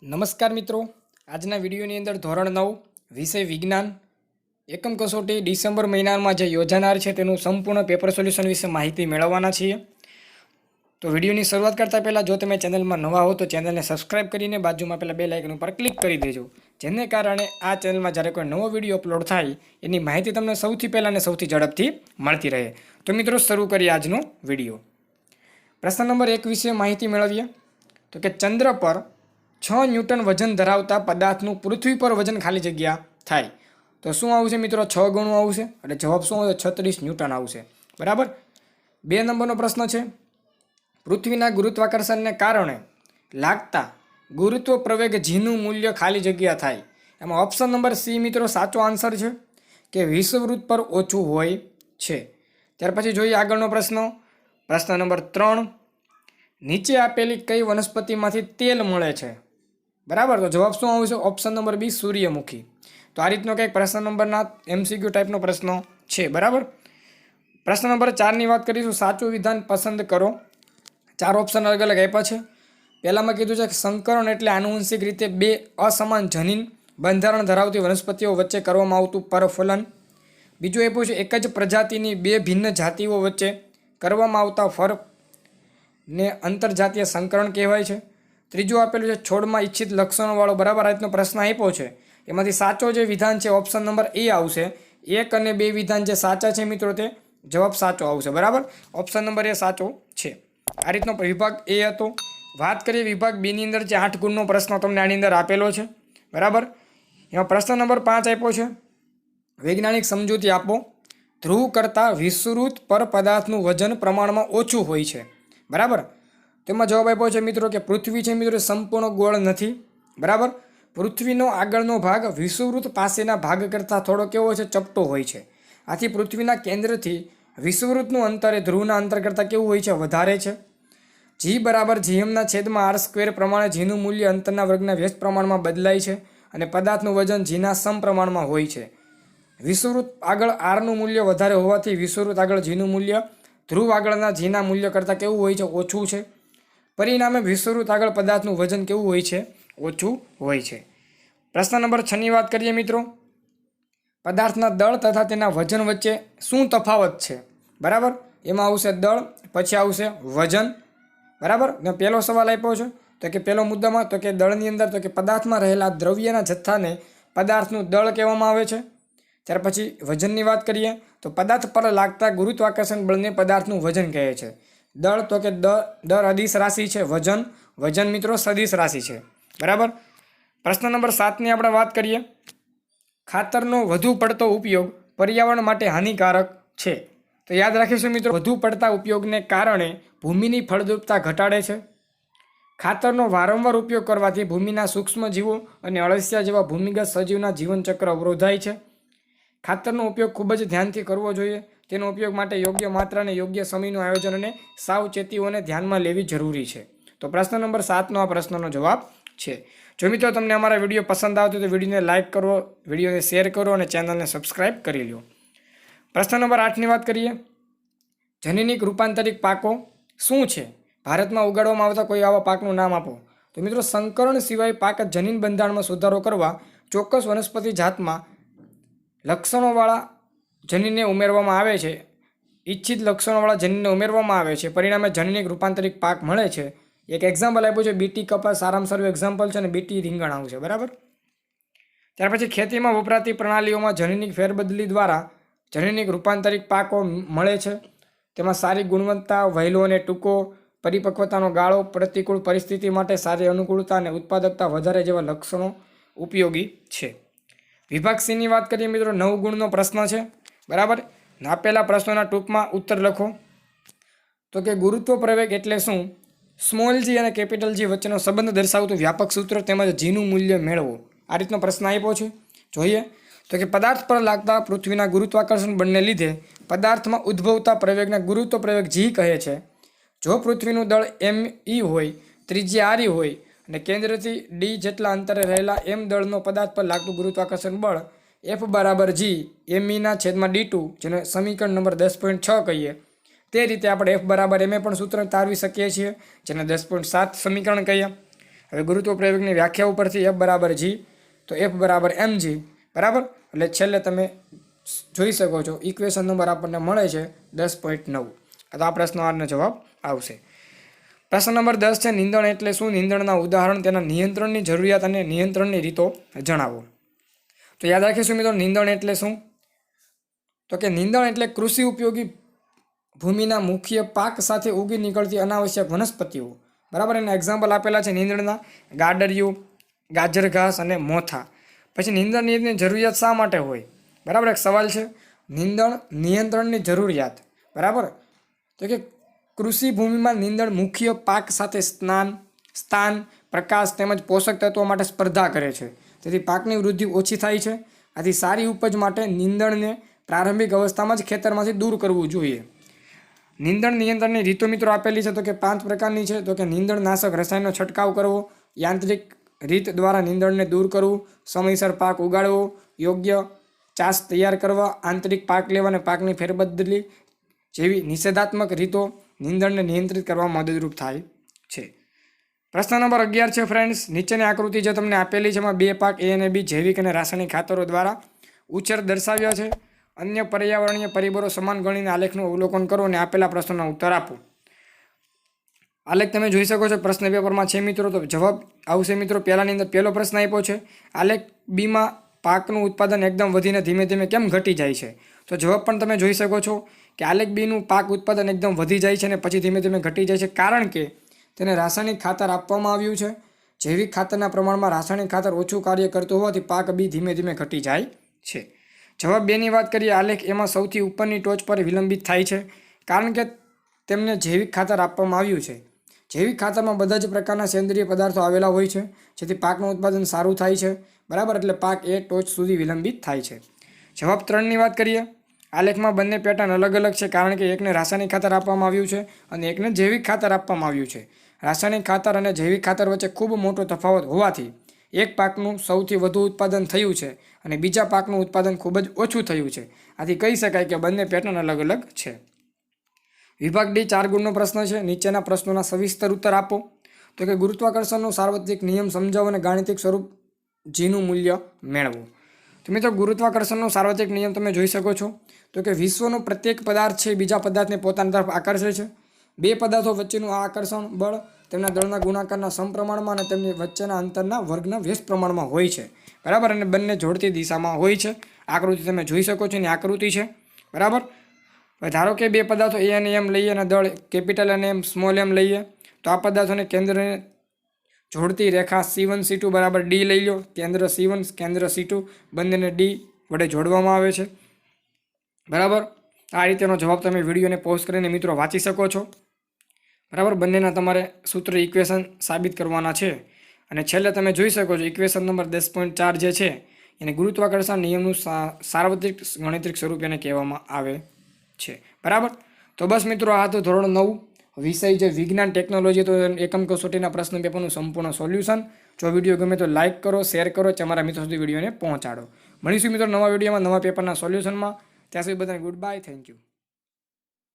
નમસ્કાર મિત્રો, આજના વિડીયોની અંદર ધોરણ 9 વિષય વિજ્ઞાન એકમ કસોટી ડિસેમ્બર મહિનામાં જે યોજાનાર છે તેનું સંપૂર્ણ પેપર સોલ્યુશન વિશે માહિતી મેળવવાના છીએ। તો વિડીયોની શરૂઆત કરતાં પહેલાં જો તમે ચેનલમાં નવા હો તો ચેનલને સબસ્ક્રાઇબ કરીને બાજુમાં પેલા બેલ આઇકન ઉપર ક્લિક કરી દેજો, જેને કારણે આ ચેનલમાં જ્યારે કોઈ નવો વિડીયો અપલોડ થાય એની માહિતી તમને સૌથી પહેલાં અને સૌથી ઝડપથી મળતી રહે। તો મિત્રો શરૂ કરીએ આજનો વિડીયો। પ્રશ્ન નંબર 1 વિશે માહિતી મેળવીએ તો કે ચંદ્ર પર 6 ન્યૂટન વજન ધરાવતા પદાર્થનું પૃથ્વી પર વજન ખાલી જગ્યા થાય તો શું આવશે મિત્રો? 6 ગણું આવશે એટલે જવાબ શું આવશે? 36 ન્યૂટન આવશે। બરાબર। 2 નંબરનો પ્રશ્ન છે, પૃથ્વીના ગુરુત્વાકર્ષણને કારણે લાગતા ગુરુત્વ પ્રવેગ જીનું મૂલ્ય ખાલી જગ્યા થાય। એમાં ઓપ્શન નંબર સી મિત્રો સાચો આન્સર છે કે વિષુવવૃત્ત પર ઓછું હોય છે। ત્યાર પછી જોઈએ આગળનો પ્રશ્ન। પ્રશ્ન નંબર 3, નીચે આપેલી કઈ વનસ્પતિમાંથી તેલ મળે છે? બરાબર, તો જવાબ શું આવશે? ઓપ્શન નંબર બી સૂર્યમુખી। તો આ રીતનો કંઈક પ્રશ્ન નંબરના MCQ ટાઈપનો પ્રશ્ન છે। બરાબર। પ્રશ્ન નંબર 4ની વાત કરીશું, સાચું વિધાન પસંદ કરો। 4 ઓપ્શન અલગ અલગ આપ્યા છે। પહેલામાં કીધું છે કે સંકરણ એટલે આનુવંશિક રીતે 2 અસમાન જનીન બંધારણ ધરાવતી વનસ્પતિઓ વચ્ચે કરવામાં આવતું પરફલન। બીજું આપ્યું છે એક જ પ્રજાતિની 2 ભિન્ન જાતિઓ વચ્ચે કરવામાં આવતા ફરકને આંતરજાતીય સંકરણ કહેવાય છે। ત્રીજું આપેલું છે છોડમાં ઇચ્છિત લક્ષણોવાળો, બરાબર, આ રીતનો પ્રશ્ન આપ્યો છે। એમાંથી સાચો જે વિધાન છે ઓપ્શન નંબર એ આવશે। 1 અને 2 વિધાન જે સાચા છે મિત્રો તે જવાબ સાચો આવશે। બરાબર, ઓપ્શન નંબર એ સાચો છે। આ રીતનો વિભાગ એ હતો। વાત કરીએ વિભાગ બી ની અંદર જે 8 ગુણનો પ્રશ્ન તમને આની અંદર આપેલો છે। બરાબર। એમાં પ્રશ્ન નંબર 5 આપ્યો છે, વૈજ્ઞાનિક સમજૂતી આપો। ધ્રુવ કરતાં વિષુવવૃત્ત પર પદાર્થનું વજન પ્રમાણમાં ઓછું હોય છે। બરાબર। તેમાં જવાબ આપ્યો છે મિત્રો કે પૃથ્વી છે મિત્રો સંપૂર્ણ ગોળ નથી। બરાબર। પૃથ્વીનો આગળનો ભાગ વિષુવવૃત્ત પાસેના ભાગ કરતાં થોડો કેવો છે? ચપટો હોય છે। આથી પૃથ્વીના કેન્દ્રથી વિષુવવૃત્તનું અંતર એ ધ્રુવના અંતર કરતાં કેવું હોય છે? વધારે છે। જી બરાબર જીએમના છેદમાં આર સ્ક્વેર પ્રમાણે જીનું મૂલ્ય અંતરના વર્ગના વ્યસ્ત પ્રમાણમાં બદલાય છે અને પદાર્થનું વજન જીના સમપ્રમાણમાં હોય છે। વિષુવવૃત્ત આગળ આરનું મૂલ્ય વધારે હોવાથી વિષુવવૃત્ત આગળ જીનું મૂલ્ય ધ્રુવ આગળના જીના મૂલ્ય કરતાં કેવું હોય છે? ઓછું છે। પરિણામે વિષુવવૃત્ત આગળ પદાર્થનું વજન કેવું હોય છે? ઓછું હોય છે। પ્રશ્ન નંબર 6ની વાત કરીએ મિત્રો, પદાર્થના દળ તથા તેના વજન વચ્ચે શું તફાવત છે? બરાબર, એમાં આવશે દળ, પછી આવશે વજન। બરાબર। ને પહેલો સવાલ આપ્યો છે તો કે પહેલો મુદ્દામાં તો કે દળની અંદર તો કે પદાર્થમાં રહેલા દ્રવ્યના જથ્થાને પદાર્થનું દળ કહેવામાં આવે છે। ત્યાર પછી વજનની વાત કરીએ તો પદાર્થ પર લાગતા ગુરુત્વાકર્ષણ બળને પદાર્થનું વજન કહે છે। દળ તો કે દળ અદિશ રાશિ છે, વજન મિત્રો સદિશ રાશિ છે। બરાબર। પ્રશ્ન નંબર 7ની આપણે વાત કરીએ, ખાતરનો વધુ પડતો ઉપયોગ પર્યાવરણ માટે હાનિકારક છે? તો યાદ રાખીશું મિત્રો, વધુ પડતા ઉપયોગને કારણે ભૂમિની ફળદ્રુપતા ઘટાડે છે। ખાતરનો વારંવાર ઉપયોગ કરવાથી ભૂમિના સૂક્ષ્મ જીવો અને અળસિયા જેવા ભૂમિગત સજીવના જીવનચક્ર અવરોધાય છે। ખાતરનો ઉપયોગ ખૂબ જ ધ્યાનથી કરવો જોઈએ। તેનો ઉપયોગ માટે યોગ્ય માત્રા અને યોગ્ય સમયનું આયોજન અને સાવચેતીઓને ધ્યાનમાં લેવી જરૂરી છે। તો પ્રશ્ન નંબર 7નો આ પ્રશ્નનો જવાબ છે। જો મિત્રો તમને અમારા વિડીયો પસંદ આવતો તો વિડીયોને લાઇક કરો, વિડીયોને શેર કરો અને ચેનલને સબસ્ક્રાઇબ કરી લો। પ્રશ્ન નંબર 8ની વાત કરીએ, જનીનિક રૂપાંતરિક પાકો શું છે? ભારતમાં ઉગાડવામાં આવતા કોઈ આવા પાકનું નામ આપો। તો મિત્રો સંકરણ સિવાય પાક જનીન બંધારણમાં સુધારો કરવા ચોક્કસ વનસ્પતિ જાતમાં લક્ષણોવાળા જનીનને ઉમેરવામાં આવે છે। ઇચ્છિત લક્ષણોવાળા જનીનને ઉમેરવામાં આવે છે, પરિણામે જનીનિક રૂપાંતરિક પાક મળે છે। એક એક્ઝામ્પલ આપ્યું છે બીટી કપાસ, સારામાં સારું એક્ઝામ્પલ છે, અને બીટી રીંગણ આવશે। બરાબર। ત્યાર પછી ખેતીમાં વપરાતી પ્રણાલીઓમાં જનીનિક ફેરબદલી દ્વારા જનીનિક રૂપાંતરિક પાકો મળે છે। તેમાં સારી ગુણવત્તા, વહેલો અને ટૂંકો પરિપક્વતાનો ગાળો, પ્રતિકૂળ પરિસ્થિતિ માટે સારી અનુકૂળતા અને ઉત્પાદકતા વધારે જેવા લક્ષણો ઉપયોગી છે। વિભાગ સીની વાત કરીએ મિત્રો, 9 ગુણનો પ્રશ્ન છે। બરાબર। આપેલા પ્રશ્નોના ટૂંકમાં ઉત્તર લખો। તો કે ગુરુત્વ પ્રવેગ એટલે શું? સ્મોલ જી અને કેપિટલ જી વચ્ચેનો સંબંધ દર્શાવતું વ્યાપક સૂત્ર તેમજ જીનું મૂલ્ય મેળવો। આ રીતનો પ્રશ્ન આપ્યો છે। જોઈએ તો કે પદાર્થ પર લાગતા પૃથ્વીના ગુરુત્વાકર્ષણ બળને લીધે પદાર્થમાં ઉદ્ભવતા પ્રવેગને ગુરુત્વ પ્રવેગ જી કહે છે। જો પૃથ્વીનું દળ ME હોય, ત્રિજ્યા RE હોય અને કેન્દ્રથી D જેટલા અંતરે રહેલા M દળનો પદાર્થ પર લાગતું ગુરુત્વાકર્ષણ બળ F બરાબર G ME/d2, જેને સમીકરણ નંબર 10.6 કહીએ, તે રીતે આપણે F બરાબર MA પણ સૂત્ર તારવી શકીએ છીએ, જેને 10.7 સમીકરણ કહીએ। હવે ગુરુત્વ પ્રયોગની વ્યાખ્યા ઉપરથી F બરાબર G, તો F બરાબર mg, બરાબર. એટલે છેલ્લે તમે જોઈ શકો છો ઇક્વેશન નંબર આપણને મળે છે 10.9. તો આ પ્રશ્નો આનો જવાબ આવશે. પ્રશ્ન નંબર 10 છે નીંદણ એટલે શું? નીંદણના ઉદાહરણ, તેના નિયંત્રણની જરૂરિયાત અને નિયંત્રણની રીતો જણાવો. તો યાદ રાખીશું મિત્રો, નીંદણ એટલે શું? તો કે નીંદણ એટલે કૃષિ ઉપયોગી ભૂમિના મુખ્ય પાક સાથે ઉગી નીકળતી અનાવશ્યક વનસ્પતિઓ, બરાબર. એના એક્ઝામ્પલ આપેલા છે નીંદણના: ગાડરિયું, ગાજર ઘાસ અને મોથા. પછી નીંદણની જરૂરિયાત શા માટે હોય? બરાબર, એક સવાલ છે. નીંદણ નિયંત્રણની જરૂરિયાત, બરાબર. તો કે કૃષિ ભૂમિમાં નીંદણ મુખ્ય પાક સાથે સ્થાન, પ્રકાશ તેમજ પોષક તત્વો માટે સ્પર્ધા કરે છે. તેથી પાકની વૃદ્ધિ ઓછી થાય છે. આથી સારી ઉપજ માટે નીંદણને પ્રારંભિક અવસ્થામાં જ ખેતરમાંથી દૂર કરવું જોઈએ. નીંદણ નિયંત્રણની રીતો મિત્રો આપેલી છે, તો કે 5 પ્રકારની છે. તો કે નીંદણનાશક રસાયણનો છંટકાવ કરવો, યાંત્રિક રીત દ્વારા નીંદણને દૂર કરવું, સમયસર પાક ઉગાડવો, યોગ્ય ચાસ તૈયાર કરવા, આંતરિક પાક લેવા અને પાકની ફેરબદલી જેવી નિષેધાત્મક રીતો નીંદણને નિયંત્રિત કરવામાં મદદરૂપ થાય છે. પ્રશ્ન નંબર 11 છે ફ્રેન્ડ્સ, નીચેની આકૃતિ જે તમને આપેલી છે એમાં 2 પાક A અને B જૈવિક અને રાસાયણિક ખાતરો દ્વારા ઉછેર દર્શાવ્યા છે. અન્ય પર્યાવરણીય પરિબળો સમાન ગણીને આલેખનું અવલોકન કરો અને આપેલા પ્રશ્નોના ઉત્તર આપો. આલેખ તમે જોઈ શકો છો પ્રશ્ન પેપરમાં છે મિત્રો. તો જવાબ આવશે મિત્રો પહેલાની અંદર પહેલો પ્રશ્ન આપ્યો છે, આલેખ બીમાં પાકનું ઉત્પાદન એકદમ વધીને ધીમે ધીમે કેમ ઘટી જાય છે? તો જવાબ પણ તમે જોઈ શકો છો કે આલેખ બીનું પાક ઉત્પાદન એકદમ વધી જાય છે અને પછી ધીમે ધીમે ઘટી જાય છે, કારણ કે તેને રાસાયણિક ખાતર આપવામાં આવ્યું છે. જૈવિક ખાતરના પ્રમાણમાં રાસાયણિક ખાતર ઓછું કાર્ય કરતું હોવાથી પાક બી ધીમે ધીમે ઘટી જાય છે. જવાબ 2ની વાત કરીએ, આલેખ એમાં સૌથી ઉપરની ટોચ પર વિલંબિત થાય છે, કારણ કે તેમને જૈવિક ખાતર આપવામાં આવ્યું છે. જૈવિક ખાતરમાં બધા જ પ્રકારના સેન્દ્રિય પદાર્થો આવેલા હોય છે, જેથી પાકનું ઉત્પાદન સારું થાય છે, બરાબર. એટલે પાક એ ટોચ સુધી વિલંબિત થાય છે. જવાબ 3ની વાત કરીએ, આલેખમાં બંને પેટર્ન અલગ અલગ છે, કારણ કે એકને રાસાયણિક ખાતર આપવામાં આવ્યું છે અને એકને જૈવિક ખાતર આપવામાં આવ્યું છે. રાસાયણિક ખાતર અને જૈવિક ખાતર વચ્ચે ખૂબ મોટો તફાવત હોવાથી એક પાકનું સૌથી વધુ ઉત્પાદન થયું છે અને બીજા પાકનું ઉત્પાદન ખૂબ જ ઓછું થયું છે. આથી કહી શકાય કે બંને પેટર્ન અલગ અલગ છે. વિભાગ D 4 ગુણનો પ્રશ્ન છે. નીચેના પ્રશ્નોના સવિસ્તર ઉત્તર આપો. તો કે ગુરુત્વાકર્ષણનો સાર્વત્રિક નિયમ સમજાવો અને ગાણિતિક સ્વરૂપ જીનું મૂલ્ય મેળવો. તો મિત્રો ગુરુત્વાકર્ષણનો સાર્વત્રિક નિયમ તમે જોઈ શકો છો. તો કે વિશ્વનો પ્રત્યેક પદાર્થ છે બીજા પદાર્થને પોતાની તરફ આકર્ષે છે. 2 પદાર્થો વચ્ચેનું આ આકર્ષણ બળ તેમના દળના ગુણાકારના સમપ્રમાણમાં અને તેમની વચ્ચેના અંતરના વર્ગના વ્યસ્ત પ્રમાણમાં હોય છે, બરાબર. અને બંને જોડતી દિશામાં હોય છે. આકૃતિ તમે જોઈ શકો છો, એની આકૃતિ છે, બરાબર. ધારો કે 2 પદાર્થો A અને M લઈએ અને દળ કેપિટલ અને સ્મોલ m લઈએ, તો આ પદાર્થોને કેન્દ્રને જોડતી રેખા C1 C2 બરાબર D લઈ લો. કેન્દ્ર C1 કેન્દ્ર C2 બંનેને D વડે જોડવામાં આવે છે, બરાબર. આ રીતેનો જવાબ તમે વિડીયોને પોઝ કરીને મિત્રો વાંચી શકો છો, બરાબર. બંનેના તમારે સૂત્ર ઇક્વેશન સાબિત કરવાના છે. અને છેલ્લે તમે જોઈ શકો છો ઇક્વેશન નંબર 10.4 જે છે એને ગુરુત્વાકર્ષણ નિયમનું સાર્વત્રિક ગણિતિક સ્વરૂપ એને કહેવામાં આવે છે, બરાબર. તો બસ મિત્રો આ તો ધોરણ 9 વિષય જે વિજ્ઞાન ટેકનોલોજી, તો એકમ કસોટીના પ્રશ્ન પેપરનું સંપૂર્ણ સોલ્યુશન. જો વિડીયો ગમે તો લાઇક કરો, શેર કરો, તમારા મિત્રો સુધી વિડીયોને પહોંચાડો. મળીશું મિત્રો નવા વિડીયોમાં નવા પેપરના સોલ્યુશનમાં. ત્યાં સુધી બધાને ગુડ બાય, થેન્ક યુ.